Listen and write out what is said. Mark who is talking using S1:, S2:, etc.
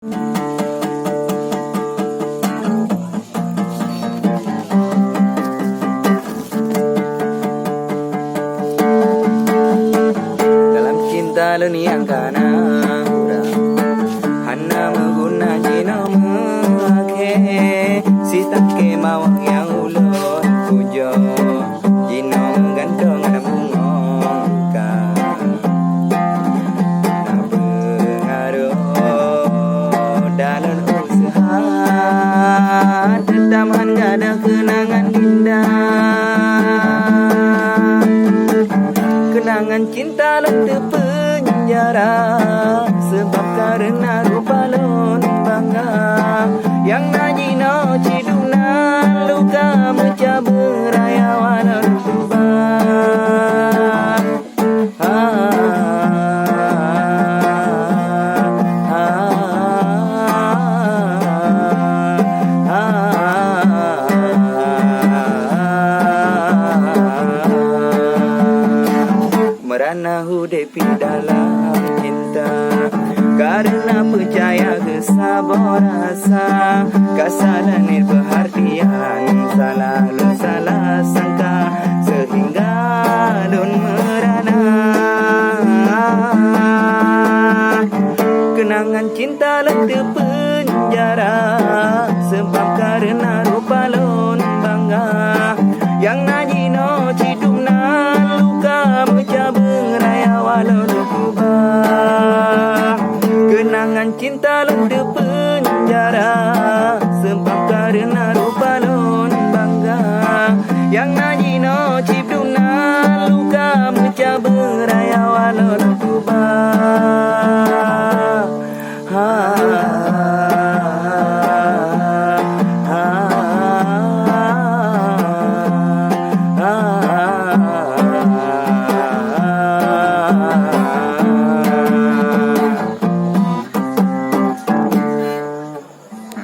S1: Dalam cinta yang kana hura Hana maguna jino make Si take mawang yang ulon pujo Jino gantong na bungongka Na pengaruh dalam usaha Tetaman gak ada kenangan indah Kenangan cinta di penjara Sebab karena rupa lon bangga Yang najino ciduna luka meca beraya walau tubah Merana hudepi dalam cinta Karena percaya kesabar rasa Kasalan perhatian Selalu salah sangka Sehingga lun merana Kenangan cinta letih penjara Sebab karena rupa lun bangga Yang najino cidumna luka meca beraya walau berubah Kenangan cinta letih penjara Sebab karena rupa lun bangga Yang najino cidumna luka meca beraya walau berubah